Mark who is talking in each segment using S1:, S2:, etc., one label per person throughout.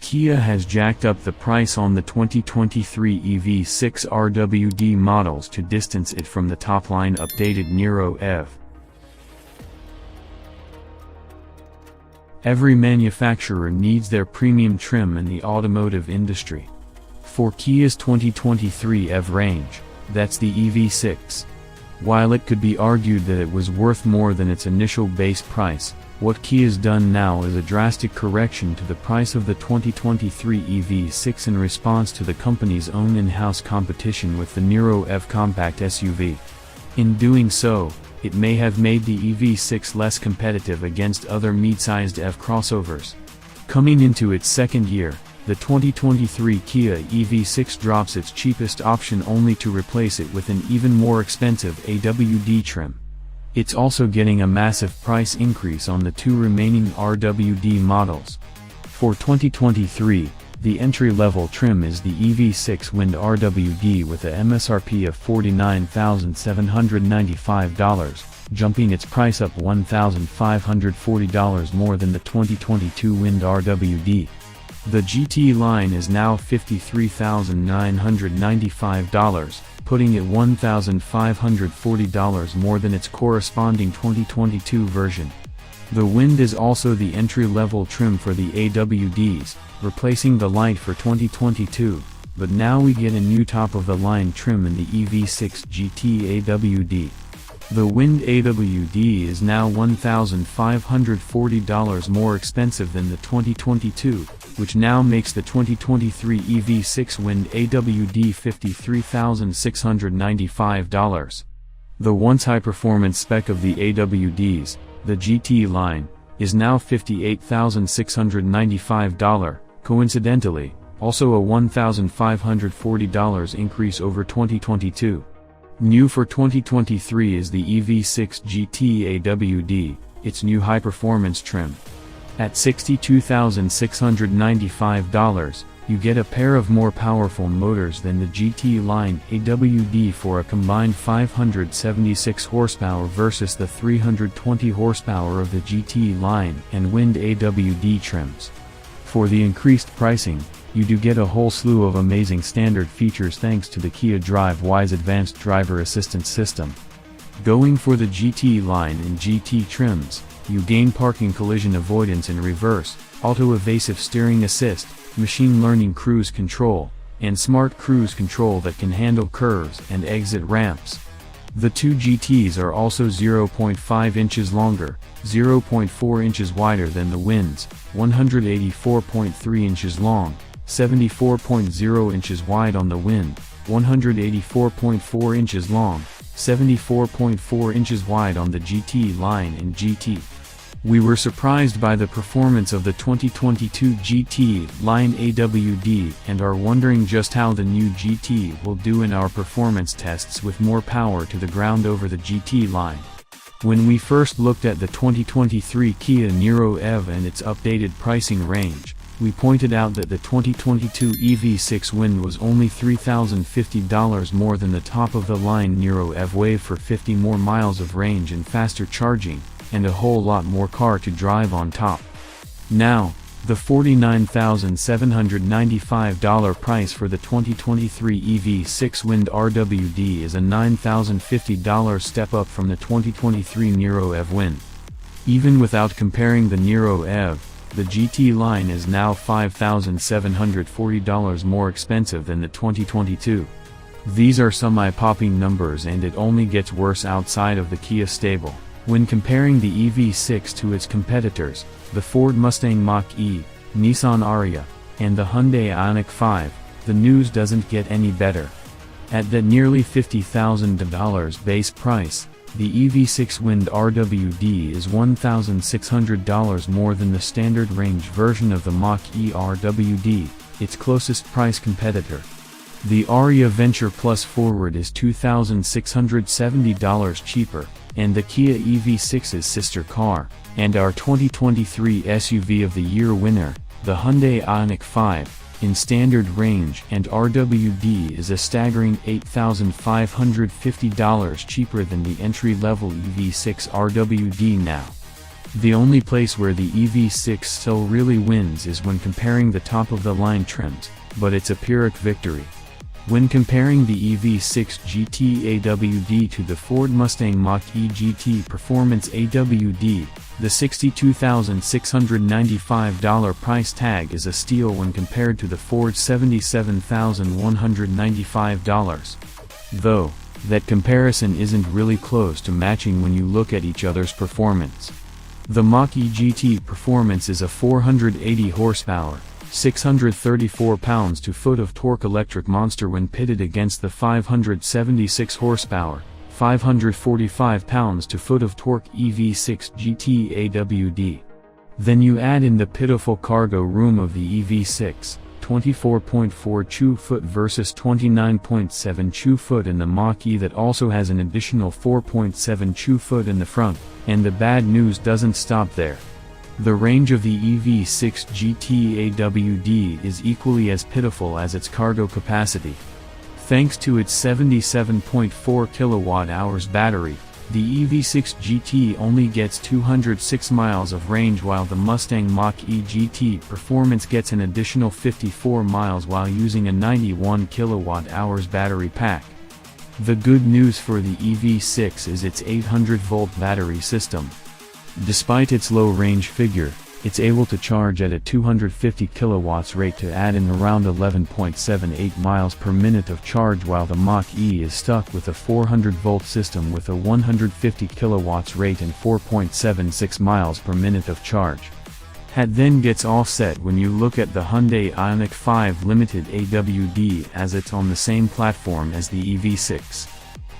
S1: Kia has jacked up the price on the 2023 EV6 RWD models to distance it from the top-line updated Niro EV. Every manufacturer needs their premium trim in the automotive industry. For Kia's 2023 EV range, that's the EV6. While it could be argued that it was worth more than its initial base price, what Kia's done now is a drastic correction to the price of the 2023 EV6 in response to the company's own in-house competition with the Niro EV compact SUV. In doing so, it may have made the EV6 less competitive against other mid-sized EV crossovers. Coming into its second year, the 2023 Kia EV6 drops its cheapest option only to replace it with an even more expensive AWD trim. It's also getting a massive price increase on the two remaining RWD models. For 2023, the entry-level trim is the EV6 Wind RWD with a MSRP of $49,795, jumping its price up $1,540 more than the 2022 Wind RWD. The GT line is now $53,995, putting it $1,540 more than its corresponding 2022 version. The Wind is also the entry-level trim for the AWDs, replacing the Lite for 2022, but now we get a new top-of-the-line trim in the EV6 GT AWD. The Wind AWD is now $1,540 more expensive than the 2022, which now makes the 2023 EV6 Wind AWD $53,695. The once high-performance spec of the AWDs, the GT line, is now $58,695, coincidentally, also a $1,540 increase over 2022. New for 2023 is the EV6 GT AWD, its new high-performance trim. At $62,695, you get a pair of more powerful motors than the GT line AWD for a combined 576 horsepower versus the 320 horsepower of the GT line and Wind AWD trims. For the increased pricing, you do get a whole slew of amazing standard features thanks to the Kia DriveWise advanced driver assistance system. Going for the GT line and GT trims, you gain parking collision avoidance in reverse, auto-evasive steering assist, machine learning cruise control, and smart cruise control that can handle curves and exit ramps. The two GTs are also 0.5 inches longer, 0.4 inches wider than the Winds, 184.3 inches long, 74.0 inches wide on the Wind, 184.4 inches long, 74.4 inches wide on the GT line and GT. We were surprised by the performance of the 2022 GT line AWD and are wondering just how the new GT will do in our performance tests with more power to the ground over the GT line. When we first looked at the 2023 Kia Niro EV and its updated pricing range, we pointed out that the 2022 EV6 Wind was only $3,050 more than the top-of-the-line Niro EV Wave for 50 more miles of range and faster charging, and a whole lot more car to drive on top. Now, the $49,795 price for the 2023 EV6 Wind RWD is a $9,050 step up from the 2023 Niro EV Wind. Even without comparing the Niro EV, the GT line is now $5,740 more expensive than the 2022. These are some eye-popping numbers, and it only gets worse outside of the Kia stable. When comparing the EV6 to its competitors, the Ford Mustang Mach-E, Nissan Ariya, and the Hyundai Ioniq 5, the news doesn't get any better. At the nearly $50,000 base price, the EV6 Wind RWD is $1,600 more than the standard range version of the Mach-E RWD, its closest price competitor. The Ariya Venture Plus Forward is $2,670 cheaper, and the Kia EV6's sister car, and our 2023 SUV of the Year winner, the Hyundai Ioniq 5, in standard range and RWD is a staggering $8,550 cheaper than the entry-level EV6 RWD now. The only place where the EV6 still really wins is when comparing the top-of-the-line trims, but it's a Pyrrhic victory. When comparing the EV6 GT AWD to the Ford Mustang Mach-E GT Performance AWD, the $62,695 price tag is a steal when compared to the Ford $77,195. Though, that comparison isn't really close to matching when you look at each other's performance. The Mach-E GT Performance is a 480 horsepower, 634 pounds-to-foot of torque electric monster when pitted against the 576 horsepower, 545 pounds-to-foot of torque EV6 GT AWD. Then you add in the pitiful cargo room of the EV6, 24.4 chew-foot versus 29.7 chew-foot in the Mach-E that also has an additional 4.7 chew-foot in the front, and the bad news doesn't stop there. The range of the EV6 GT AWD is equally as pitiful as its cargo capacity. Thanks to its 77.4 kilowatt-hours battery, the EV6 GT only gets 206 miles of range while the Mustang Mach-E GT Performance gets an additional 54 miles while using a 91 kilowatt-hours battery pack. The good news for the EV6 is its 800-volt battery system. Despite its low range figure, it's able to charge at a 250 kilowatts rate to add in around 11.78 miles per minute of charge while the Mach-E is stuck with a 400-volt system with a 150 kilowatts rate and 4.76 miles per minute of charge. That then gets offset when you look at the Hyundai Ioniq 5 Limited AWD as it's on the same platform as the EV6.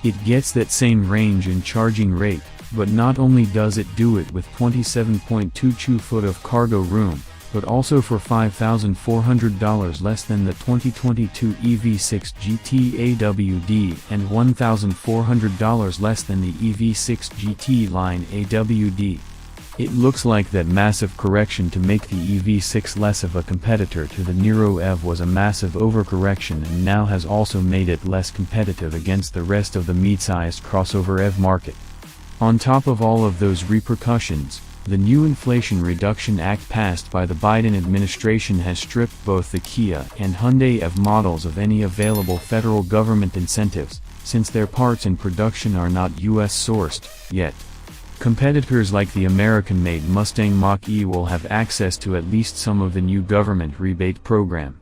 S1: It gets that same range and charging rate, but not only does it do it with 27.2 chew-foot of cargo room, but also for $5,400 less than the 2022 EV6 GT AWD and $1,400 less than the EV6 GT line AWD. It looks like that massive correction to make the EV6 less of a competitor to the Niro EV was a massive overcorrection and now has also made it less competitive against the rest of the mid-sized crossover EV market. On top of all of those repercussions, the new Inflation Reduction Act passed by the Biden administration has stripped both the Kia and Hyundai EV models of any available federal government incentives, since their parts and production are not US sourced, yet. Competitors like the American-made Mustang Mach-E will have access to at least some of the new government rebate program.